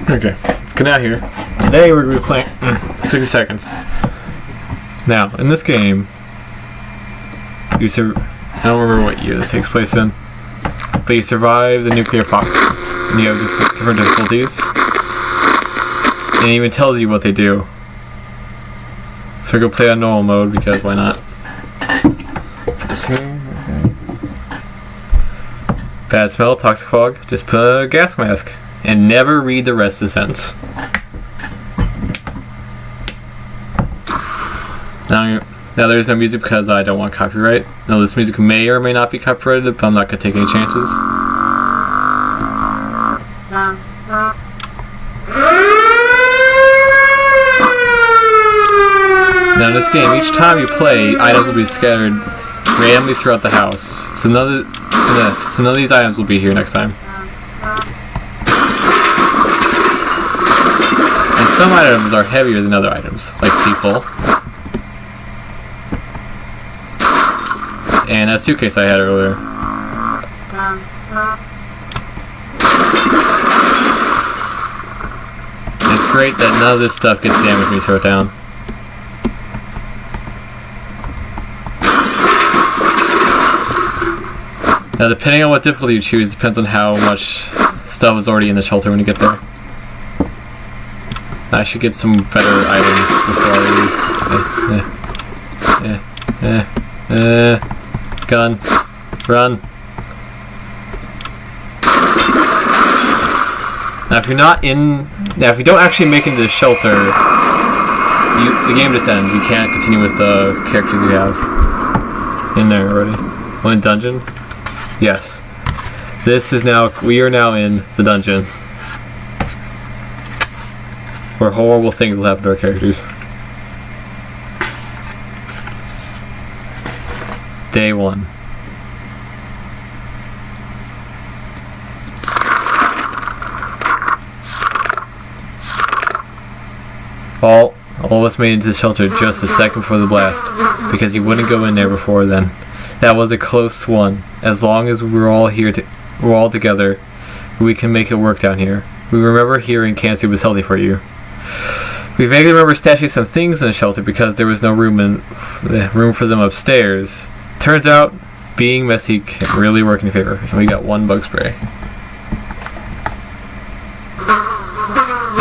Okay, let's get out here. Today we're going to be playing 60 seconds. Now, in this game, I don't remember what year this takes place in, but you survive the nuclear apocalypse, and you have different difficulties, and it even tells you what they do. So we're going to play on normal mode, because why not? Bad smell, toxic fog, just put a gas mask. And never read the rest of the sentence. Now there's no music because I don't want copyright. Now this music may or may not be copyrighted, but I'm not going to take any chances. Now in this game, each time you play, items will be scattered randomly throughout the house. So none of these items will be here next time. Some items are heavier than other items, like people. And that suitcase I had earlier. It's great that none of this stuff gets damaged when you throw it down. Now depending on what difficulty you choose depends on how much stuff is already in the shelter when you get there. I should get some better items before I leave. Gun. Run. Now if you don't actually make it into the shelter, the game just ends. You can't continue with the characters you have in there already. Well, in dungeon? Yes. We are now in the dungeon. Where horrible things will happen to our characters. Day 1. All of us made it into the shelter just a second before the blast, because you wouldn't go in there before then. That was a close one. As long as we're all together, we can make it work down here. We remember hearing cancer was healthy for you. We vaguely remember stashing some things in the shelter because there was no room for them upstairs. Turns out, being messy can really work in favor. And we got 1 bug spray.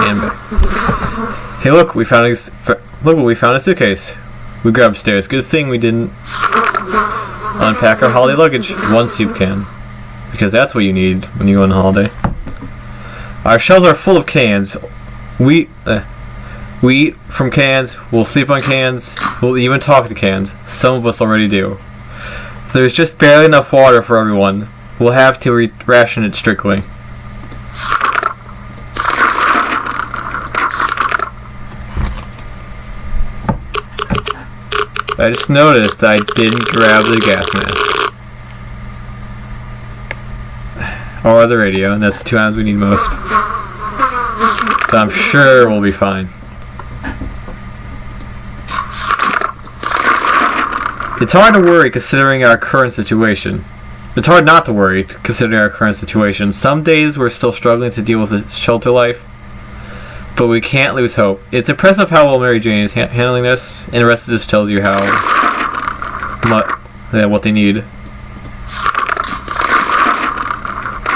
And hey, look! We found a suitcase. We grabbed upstairs. Good thing we didn't unpack our holiday luggage. 1 soup can, because that's what you need when you go on holiday. Our shelves are full of cans. We eat from cans, we'll sleep on cans, we'll even talk to cans. Some of us already do. There's just barely enough water for everyone. We'll have to ration it strictly. I just noticed I didn't grab the gas mask. Or the radio, and that's the 2 items we need most. But I'm sure we'll be fine. It's hard to worry considering our current situation. It's hard not to worry considering our current situation. Some days we're still struggling to deal with the shelter life, but we can't lose hope. It's impressive how well Mary Jane is handling this, and the rest just tells you what they need.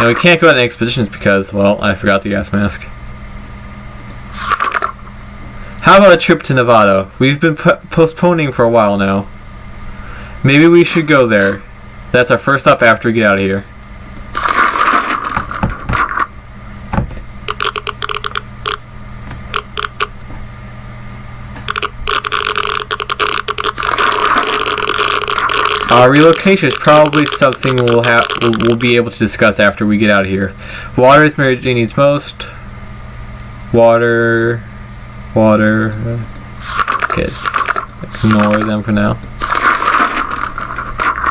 And we can't go on expeditions because, well, I forgot the gas mask. How about a trip to Nevada? We've been postponing for a while now. Maybe we should go there. That's our first stop after we get out of here. Our relocation is probably something we'll be able to discuss after we get out of here. Water is Mary Jane needs most. Water. Okay, ignore them for now.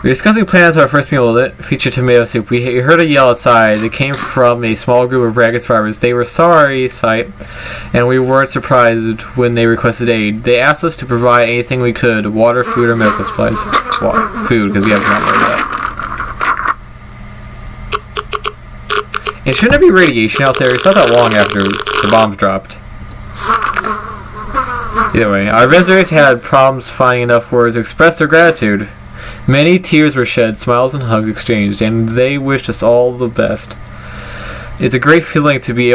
We're discussing plans for our first meal that featured tomato soup. We heard a yell outside. It came from a small group of ragged survivors. They were sorry, and we weren't surprised when they requested aid. They asked us to provide anything we could: water, food, or medical supplies. Food, because we have not learned that. And shouldn't there be radiation out there? It's not that long after the bombs dropped. Either way, our visitors had problems finding enough words to express their gratitude. Many tears were shed, smiles and hugs exchanged, and they wished us all the best. It's a great feeling to be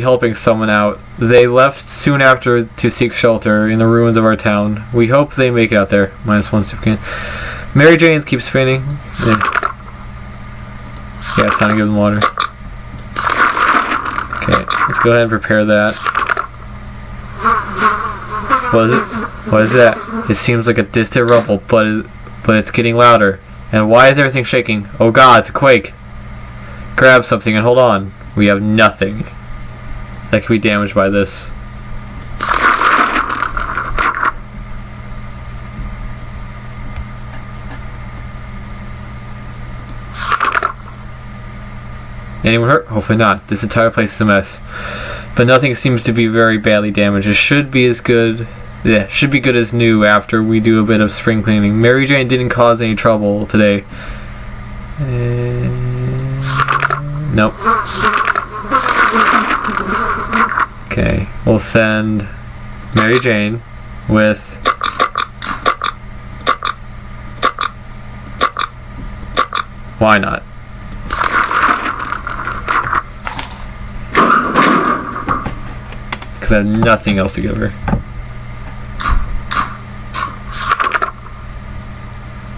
helping someone out. They left soon after to seek shelter in the ruins of our town. We hope they make it out there. -1 soup can. Mary Jane keeps fainting. Yeah, it's time to give them water. Okay, let's go ahead and prepare that. What is it? What is that? It seems like a distant rumble, but it's getting louder. And why is everything shaking? Oh God, it's a quake. Grab something and hold on. We have nothing that can be damaged by this. Anyone hurt? Hopefully not. This entire place is a mess. But nothing seems to be very badly damaged. It should be as good. Yeah, should be good as new after we do a bit of spring cleaning. Mary Jane didn't cause any trouble today. Nope. Okay, we'll send Mary Jane with why not? Because I have nothing else to give her.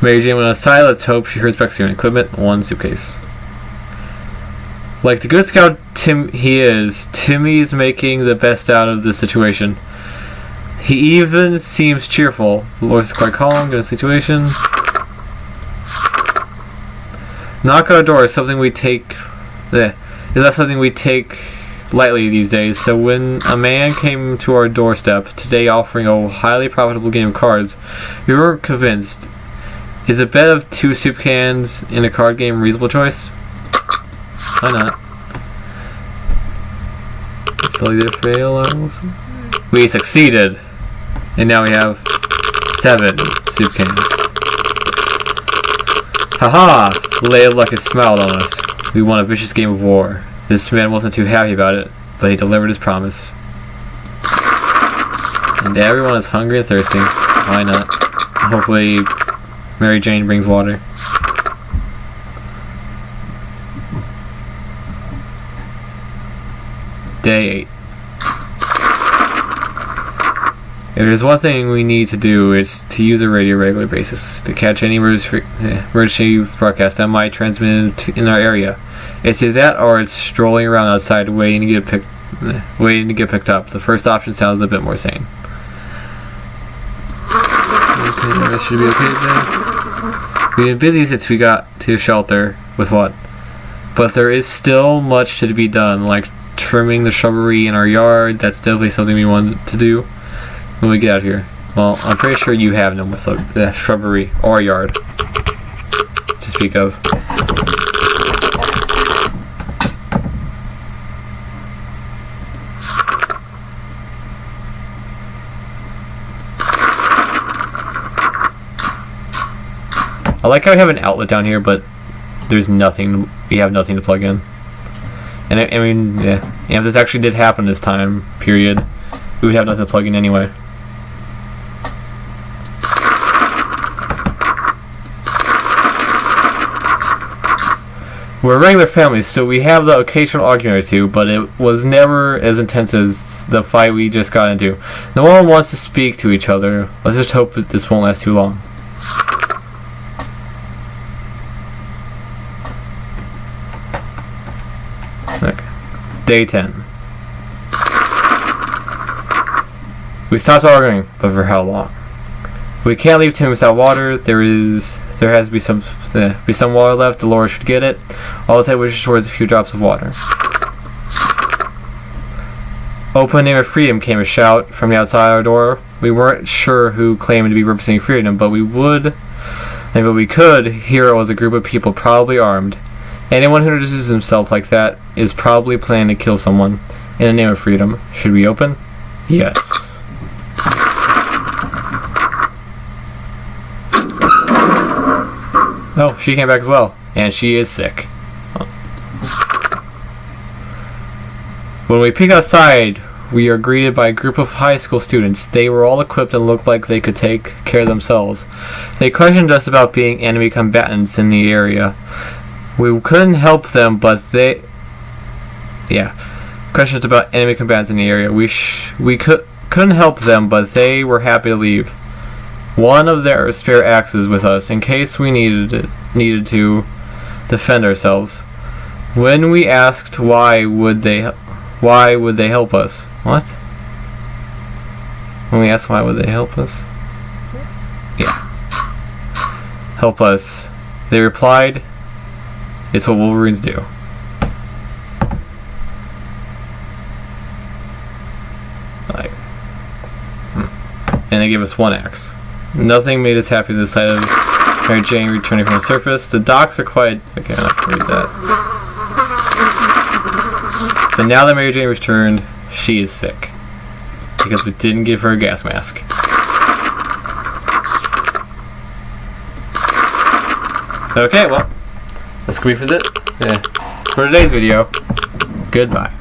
Mary Jane went outside. Let's hope she hurts back soon. Equipment, 1 suitcase. Like the good scout he is, Timmy's making the best out of the situation. He even seems cheerful. The voice is quite calm in the situation. Knock on a door is something we take. Is not something we take lightly these days. So when a man came to our doorstep today offering a highly profitable game of cards, we were convinced. Is a bet of 2 soup cans in a card game a reasonable choice? Why not? Slowly did fail. We succeeded, and now we have 7 soup cans. Haha! Lay of Luck has smiled on us. We won a vicious game of war. This man wasn't too happy about it, but he delivered his promise. And everyone is hungry and thirsty. Why not? Hopefully, Mary Jane brings water. Day 8. If there's one thing we need to do, it's to use a radio on a regular basis to catch any emergency broadcast that might transmit in our area. It's either that or it's strolling around outside waiting to get picked up. The first option sounds a bit more sane. Okay, that should be okay then. We've been busy since we got to shelter with what? But there is still much to be done, like trimming the shrubbery in our yard. That's definitely something we want to do when we get out here. Well, I'm pretty sure you have no more shrubbery or yard to speak of. I like how we have an outlet down here, but there's nothing. We have nothing to plug in. And I mean, yeah. And if this actually did happen this time period, we would have nothing to plug in anyway. We're a regular family, so we have the occasional argument or two, but it was never as intense as the fight we just got into. No one wants to speak to each other. Let's just hope that this won't last too long. Okay. Day 10. We stopped arguing, but for how long? We can't leave Tim without water. There has to be some water left. Dolores should get it. All I wishes for is a few drops of water. Open name of freedom, came a shout from the outside our door. We weren't sure who claimed to be representing freedom, but we could hear it was a group of people probably armed. Anyone who introduces himself like that is probably planning to kill someone in the name of freedom. Should we open? Yes. Oh, she came back as well. And she is sick. When we peek outside, we are greeted by a group of high school students. They were all equipped and looked like they could take care of themselves. They questioned us about being enemy combatants in the area. We couldn't help them, but they... Questions about enemy combatants in the area. We couldn't help them, but they were happy to leave one of their spare axes with us in case we needed to defend ourselves. When we asked why would they help us? What? When we asked why would they help us? Help us. They replied, "It's what Wolverines do." And they gave us one axe. Nothing made us happy this side of Mary Jane returning from the surface. The docks are quiet. Okay, I'm not gonna read that. But now that Mary Jane returned, she is sick. Because we didn't give her a gas mask. Okay, well, that's gonna be for today's video. Goodbye.